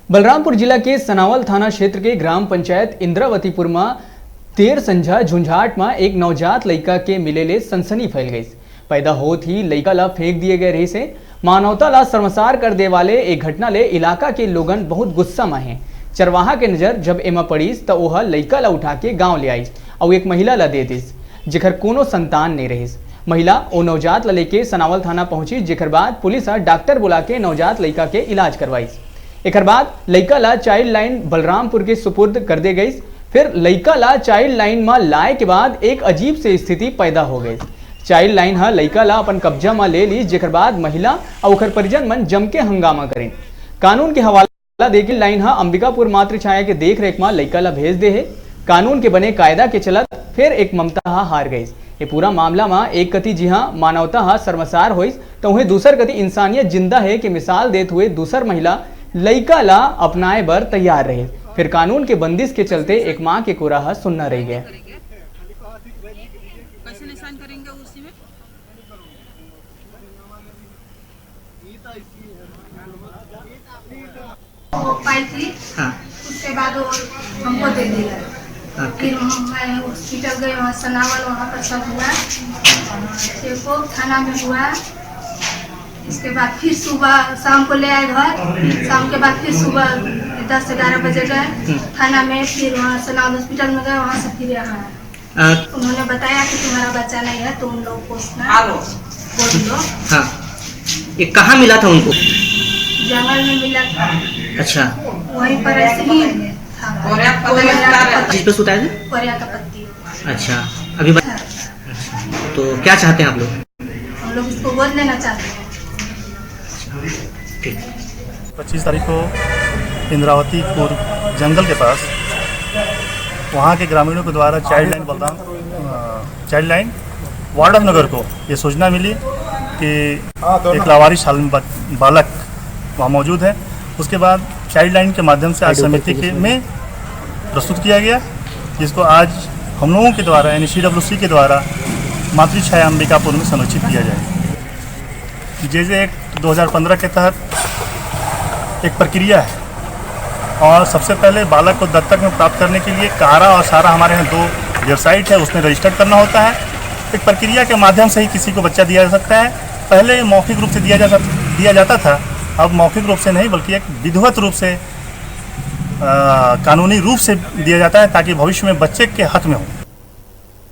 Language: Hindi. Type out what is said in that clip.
बलरामपुर जिला के सनावल थाना क्षेत्र के ग्राम पंचायत इंद्रावतीपुर में देर संझा झुंझाट में एक नवजात लड़का के मिलेले सनसनी फैल गई। पैदा होत ही लड़का ला फेंक दिए गए रही से मानवता ला शर्मसार कर दे वाले एक घटना ले इलाका के लोगन बहुत गुस्सा में हैं। चरवाहा के नजर जब एमा पड़ीस तो वह लड़का ला उठा के गाँव ले आईस और एक महिला ला दे दिस जेकर कोनो संतान नहीं रहीस। महिला ओ नवजात ला लेके सनावल थाना पहुंची, जेकर बाद पुलिस डॉक्टर बुला के नवजात लड़का के इलाज करवाईस। एक बाद लड़का ला चाइल्ड लाइन बलरामपुर के सुपुर्द कर दे गई। फिर लड़का ला चाइल्ड लाइन में लाए के बाद एक अजीब से स्थिति पैदा हो गई। चाइल्ड लाइन लड़का ला अपन कब्जा में ले ली, जेकर बाद महिला और ओकर परिजन मन जम के हंगामा करें। कानून के हवाला देके लाइन अंबिकापुर मातृ छाया के देख रेख में लड़का ला भेज दे है। कानून के बने कायदा के चलत फिर एक ममता हार गई। ये पूरा मामला में एक कति जी मानवता शर्मसार हुई तो वही दूसर कति इंसानियत जिंदा है कि मिसाल देते हुए दूसर महिला लड़का ला अपनाए बर तैयार रहे। फिर कानून के बंदिश के चलते एक माँ के कोराहा सुनना रह गया। हाँ। उसके बाद वो हमको दे दिया। फिर मैं हॉस्पिटल गई, वहाँ सनावल, वहाँ पर सब हुआ, देखो थाना में हुआ। इसके बाद फिर सुबह शाम को ले आए घर। शाम के बाद फिर सुबह 10-11 बजे गए थाना में। फिर वहाँ सनावल हॉस्पिटल में गए, वहाँ से फिर यहाँ उन्होंने बताया कि तुम्हारा बच्चा नहीं है, तुम लोग पूछना बोल दो। हाँ। ये कहाँ मिला था उनको? जंगल में मिला था। अच्छा। वहीं पर ऐसे ही जिस पे सुता है? कोरिया का पत्ती। अच्छा। अभी तो क्या चाहते हैं आप लोग? हम लोग इसको गोद लेना चाहते हैं। 25 तारीख को इंद्रावतीपुर जंगल के पास वहाँ के ग्रामीणों के द्वारा चाइल्ड लाइन वार्ड नगर को ये सूचना मिली कि एक लावारिस हाल में बालक वहाँ मौजूद है। उसके बाद चाइल्ड लाइन के माध्यम से आज समिति के में प्रस्तुत किया गया, जिसको आज हम लोगों के द्वारा यानी CWC के द्वारा मातृ छाया अंबिकापुर में संरक्षित किया जाएगा। जैसे 2015 के तहत एक प्रक्रिया है और सबसे पहले बालक को दत्तक में प्राप्त करने के लिए कारा और सारा हमारे यहाँ 2 वेबसाइट है, उसमें रजिस्टर्ड करना होता है। एक प्रक्रिया के माध्यम से ही किसी को बच्चा दिया जा सकता है। पहले मौखिक रूप से दिया जाता था, अब मौखिक रूप से नहीं बल्कि एक विधिवत रूप से कानूनी रूप से दिया जाता है, ताकि भविष्य में बच्चे के हक में हो।